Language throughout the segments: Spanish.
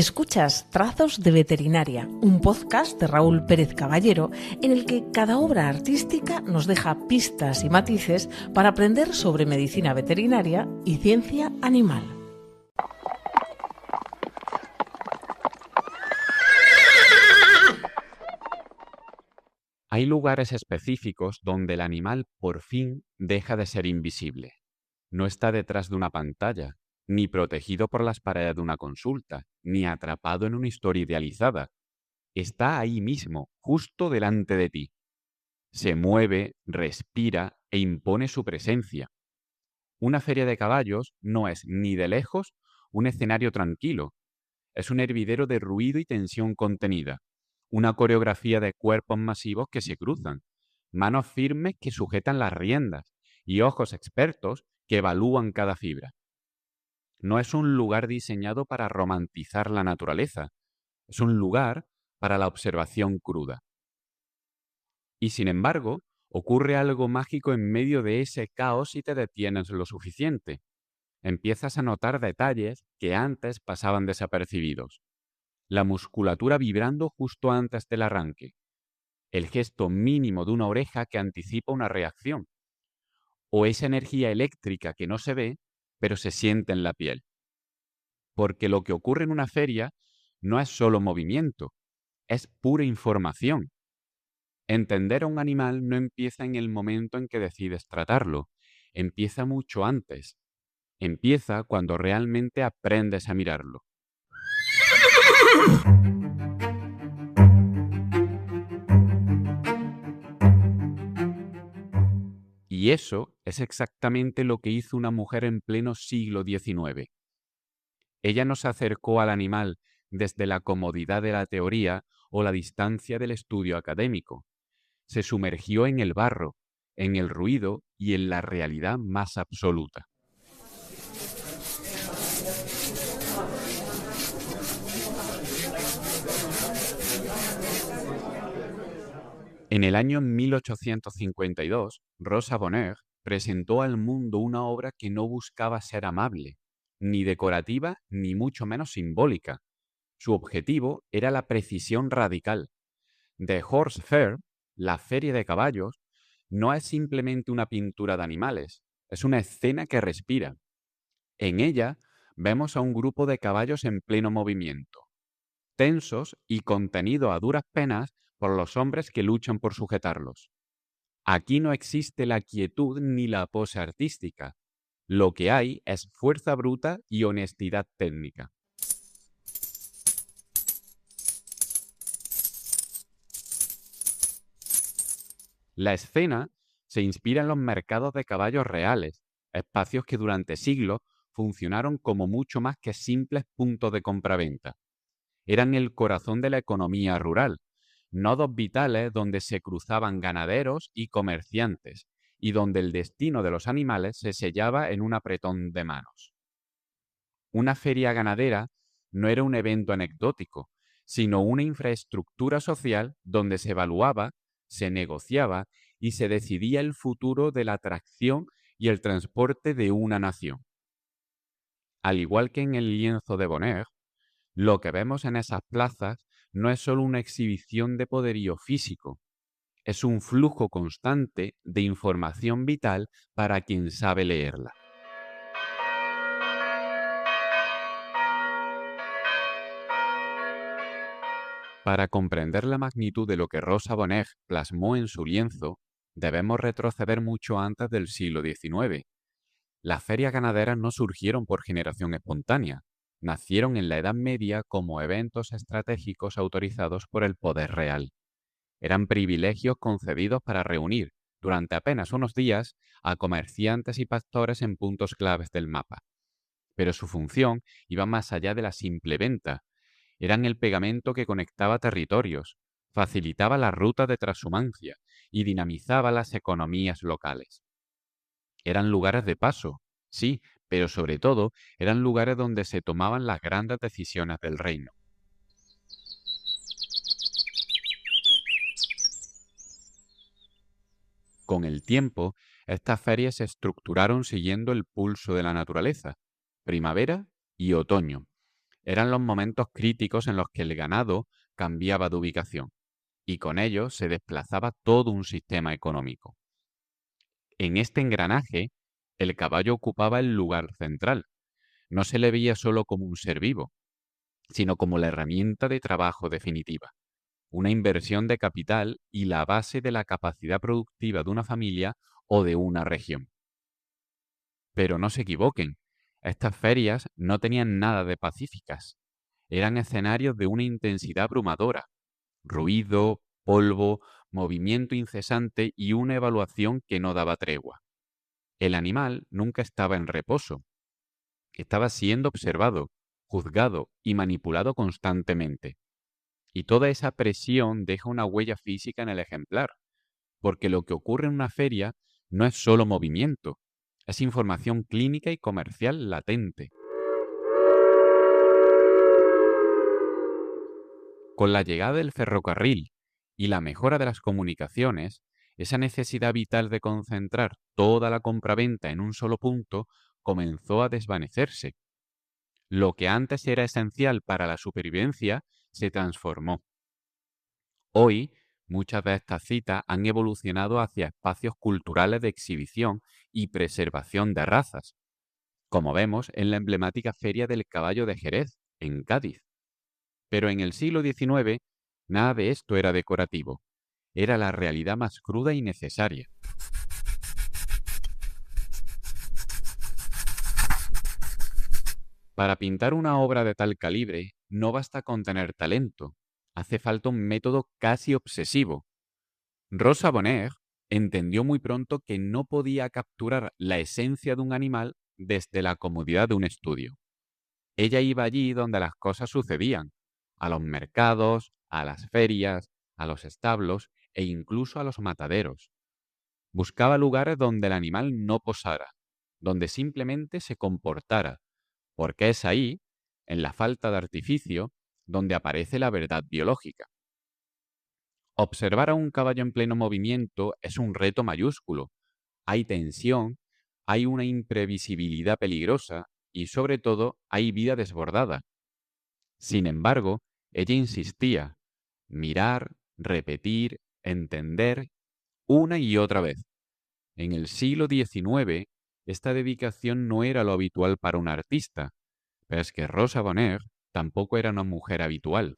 Escuchas Trazos de Veterinaria, un podcast de Raúl Pérez Caballero en el que cada obra artística nos deja pistas y matices para aprender sobre medicina veterinaria y ciencia animal. Hay lugares específicos donde el animal por fin deja de ser invisible. No está detrás de una pantalla, ni protegido por las paredes de una consulta, ni atrapado en una historia idealizada. Está ahí mismo, justo delante de ti. Se mueve, respira e impone su presencia. Una feria de caballos no es ni de lejos un escenario tranquilo. Es un hervidero de ruido y tensión contenida. Una coreografía de cuerpos masivos que se cruzan, manos firmes que sujetan las riendas y ojos expertos que evalúan cada fibra. No es un lugar diseñado para romantizar la naturaleza, es un lugar para la observación cruda. Y sin embargo, ocurre algo mágico en medio de ese caos si te detienes lo suficiente. Empiezas a notar detalles que antes pasaban desapercibidos. La musculatura vibrando justo antes del arranque, el gesto mínimo de una oreja que anticipa una reacción, o esa energía eléctrica que no se ve, pero se siente en la piel. Porque lo que ocurre en una feria no es solo movimiento, es pura información. Entender a un animal no empieza en el momento en que decides tratarlo, empieza mucho antes. Empieza cuando realmente aprendes a mirarlo. Y eso es exactamente lo que hizo una mujer en pleno siglo XIX. Ella no se acercó al animal desde la comodidad de la teoría o la distancia del estudio académico. Se sumergió en el barro, en el ruido y en la realidad más absoluta. En el año 1852, Rosa Bonheur presentó al mundo una obra que no buscaba ser amable, ni decorativa, ni mucho menos simbólica. Su objetivo era la precisión radical. The Horse Fair, la feria de caballos, no es simplemente una pintura de animales, es una escena que respira. En ella vemos a un grupo de caballos en pleno movimiento, tensos y contenidos a duras penas por los hombres que luchan por sujetarlos. Aquí no existe la quietud ni la pose artística. Lo que hay es fuerza bruta y honestidad técnica. La escena se inspira en los mercados de caballos reales, espacios que durante siglos funcionaron como mucho más que simples puntos de compraventa. Eran el corazón de la economía rural, nodos vitales donde se cruzaban ganaderos y comerciantes, y donde el destino de los animales se sellaba en un apretón de manos. Una feria ganadera no era un evento anecdótico, sino una infraestructura social donde se evaluaba, se negociaba y se decidía el futuro de la tracción y el transporte de una nación. Al igual que en el lienzo de Bonheur, lo que vemos en esas plazas no es solo una exhibición de poderío físico, es un flujo constante de información vital para quien sabe leerla. Para comprender la magnitud de lo que Rosa Bonheur plasmó en su lienzo, debemos retroceder mucho antes del siglo XIX. Las ferias ganaderas no surgieron por generación espontánea, nacieron en la Edad Media como eventos estratégicos autorizados por el poder real. Eran privilegios concedidos para reunir, durante apenas unos días, a comerciantes y pastores en puntos claves del mapa. Pero su función iba más allá de la simple venta. Eran el pegamento que conectaba territorios, facilitaba la ruta de transhumancia y dinamizaba las economías locales. Eran lugares de paso, sí, pero sobre todo eran lugares donde se tomaban las grandes decisiones del reino. Con el tiempo, estas ferias se estructuraron siguiendo el pulso de la naturaleza, primavera y otoño. Eran los momentos críticos en los que el ganado cambiaba de ubicación y con ello se desplazaba todo un sistema económico. En este engranaje, el caballo ocupaba el lugar central. No se le veía solo como un ser vivo, sino como la herramienta de trabajo definitiva, una inversión de capital y la base de la capacidad productiva de una familia o de una región. Pero no se equivoquen, estas ferias no tenían nada de pacíficas. Eran escenarios de una intensidad abrumadora, ruido, polvo, movimiento incesante y una evaluación que no daba tregua. El animal nunca estaba en reposo, estaba siendo observado, juzgado y manipulado constantemente. Y toda esa presión deja una huella física en el ejemplar, porque lo que ocurre en una feria no es solo movimiento, es información clínica y comercial latente. Con la llegada del ferrocarril y la mejora de las comunicaciones, esa necesidad vital de concentrar toda la compraventa en un solo punto comenzó a desvanecerse. Lo que antes era esencial para la supervivencia se transformó. Hoy, muchas de estas citas han evolucionado hacia espacios culturales de exhibición y preservación de razas, como vemos en la emblemática Feria del Caballo de Jerez, en Cádiz. Pero en el siglo XIX, nada de esto era decorativo, era la realidad más cruda y necesaria. Para pintar una obra de tal calibre, no basta con tener talento, hace falta un método casi obsesivo. Rosa Bonheur entendió muy pronto que no podía capturar la esencia de un animal desde la comodidad de un estudio. Ella iba allí donde las cosas sucedían, a los mercados, a las ferias, a los establos e incluso a los mataderos. Buscaba lugares donde el animal no posara, donde simplemente se comportara, porque es ahí, en la falta de artificio, donde aparece la verdad biológica. Observar a un caballo en pleno movimiento es un reto mayúsculo. Hay tensión, hay una imprevisibilidad peligrosa y sobre todo hay vida desbordada. Sin embargo, ella insistía, mirar, repetir, entender, una y otra vez. En el siglo XIX, esta dedicación no era lo habitual para un artista, pero es que Rosa Bonheur tampoco era una mujer habitual.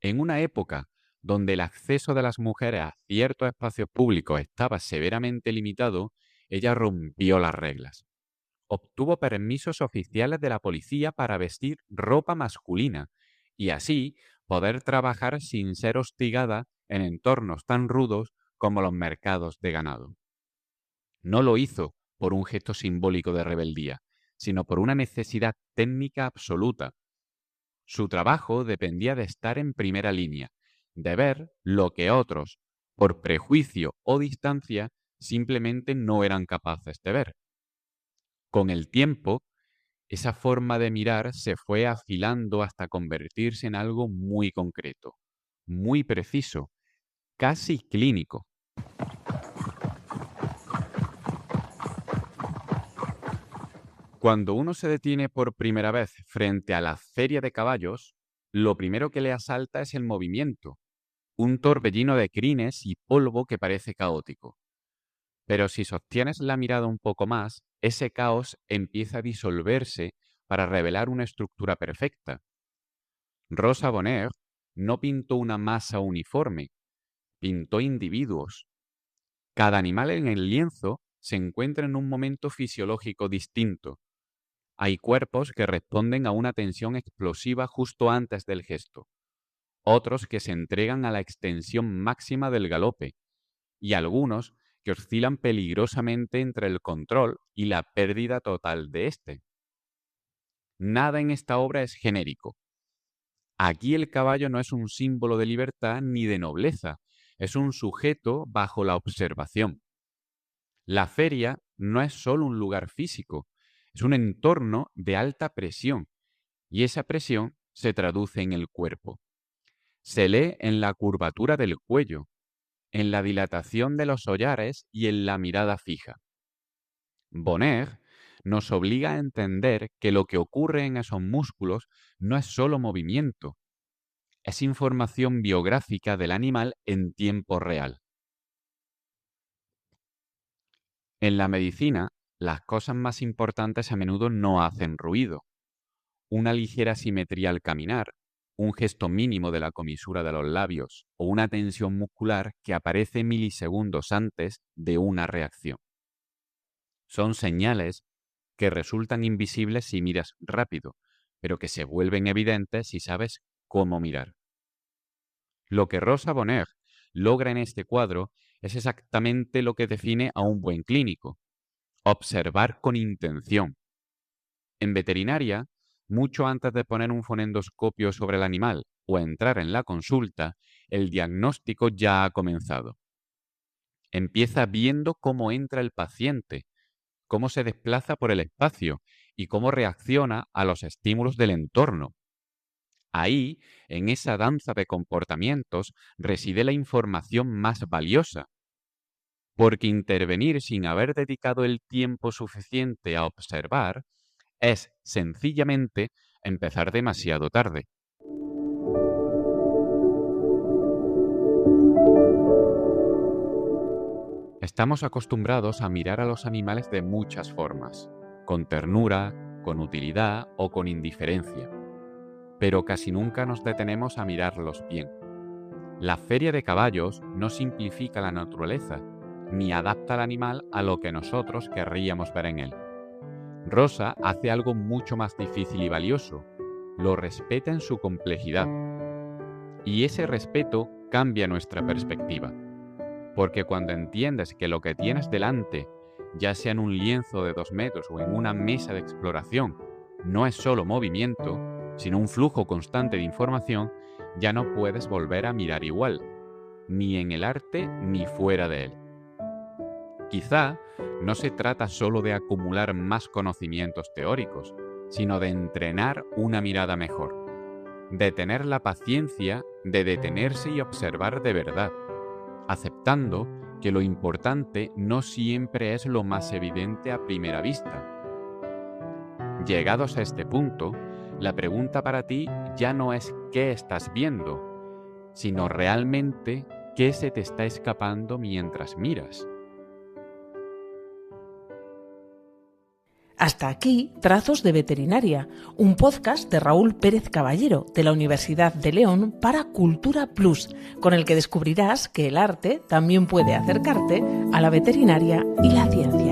En una época donde el acceso de las mujeres a ciertos espacios públicos estaba severamente limitado, ella rompió las reglas. Obtuvo permisos oficiales de la policía para vestir ropa masculina y así poder trabajar sin ser hostigada en entornos tan rudos como los mercados de ganado. No lo hizo por un gesto simbólico de rebeldía, sino por una necesidad técnica absoluta. Su trabajo dependía de estar en primera línea, de ver lo que otros, por prejuicio o distancia, simplemente no eran capaces de ver. Con el tiempo, esa forma de mirar se fue afilando hasta convertirse en algo muy concreto, muy preciso, casi clínico. Cuando uno se detiene por primera vez frente a la feria de caballos, lo primero que le asalta es el movimiento, un torbellino de crines y polvo que parece caótico. Pero si sostienes la mirada un poco más, ese caos empieza a disolverse para revelar una estructura perfecta. Rosa Bonheur no pintó una masa uniforme, pintó individuos. Cada animal en el lienzo se encuentra en un momento fisiológico distinto. Hay cuerpos que responden a una tensión explosiva justo antes del gesto, otros que se entregan a la extensión máxima del galope, y algunos que oscilan peligrosamente entre el control y la pérdida total de éste. Nada en esta obra es genérico. Aquí el caballo no es un símbolo de libertad ni de nobleza, es un sujeto bajo la observación. La feria no es solo un lugar físico, es un entorno de alta presión, y esa presión se traduce en el cuerpo. Se lee en la curvatura del cuello, en la dilatación de los hollares y en la mirada fija. Bonner nos obliga a entender que lo que ocurre en esos músculos no es solo movimiento, es información biográfica del animal en tiempo real. En la medicina, las cosas más importantes a menudo no hacen ruido. Una ligera simetría al caminar, un gesto mínimo de la comisura de los labios o una tensión muscular que aparece milisegundos antes de una reacción. Son señales que resultan invisibles si miras rápido, pero que se vuelven evidentes si sabes cómo mirar. Lo que Rosa Bonner logra en este cuadro es exactamente lo que define a un buen clínico: observar con intención. En veterinaria, mucho antes de poner un fonendoscopio sobre el animal o entrar en la consulta, el diagnóstico ya ha comenzado. Empieza viendo cómo entra el paciente, cómo se desplaza por el espacio y cómo reacciona a los estímulos del entorno. Ahí, en esa danza de comportamientos, reside la información más valiosa, porque intervenir sin haber dedicado el tiempo suficiente a observar es sencillamente empezar demasiado tarde. Estamos acostumbrados a mirar a los animales de muchas formas, con ternura, con utilidad o con indiferencia, pero casi nunca nos detenemos a mirarlos bien. La feria de caballos no simplifica la naturaleza, ni adapta al animal a lo que nosotros querríamos ver en él. Rosa hace algo mucho más difícil y valioso: lo respeta en su complejidad. Y ese respeto cambia nuestra perspectiva, porque cuando entiendes que lo que tienes delante, ya sea en un lienzo de 2 metros o en una mesa de exploración, no es solo movimiento, sino un flujo constante de información, ya no puedes volver a mirar igual, ni en el arte ni fuera de él. Quizá no se trata solo de acumular más conocimientos teóricos, sino de entrenar una mirada mejor, de tener la paciencia de detenerse y observar de verdad, aceptando que lo importante no siempre es lo más evidente a primera vista. Llegados a este punto, la pregunta para ti ya no es qué estás viendo, sino realmente qué se te está escapando mientras miras. Hasta aquí Trazos de Veterinaria, un podcast de Raúl Pérez Caballero de la Universidad de León para Cultura Plus, con el que descubrirás que el arte también puede acercarte a la veterinaria y la ciencia.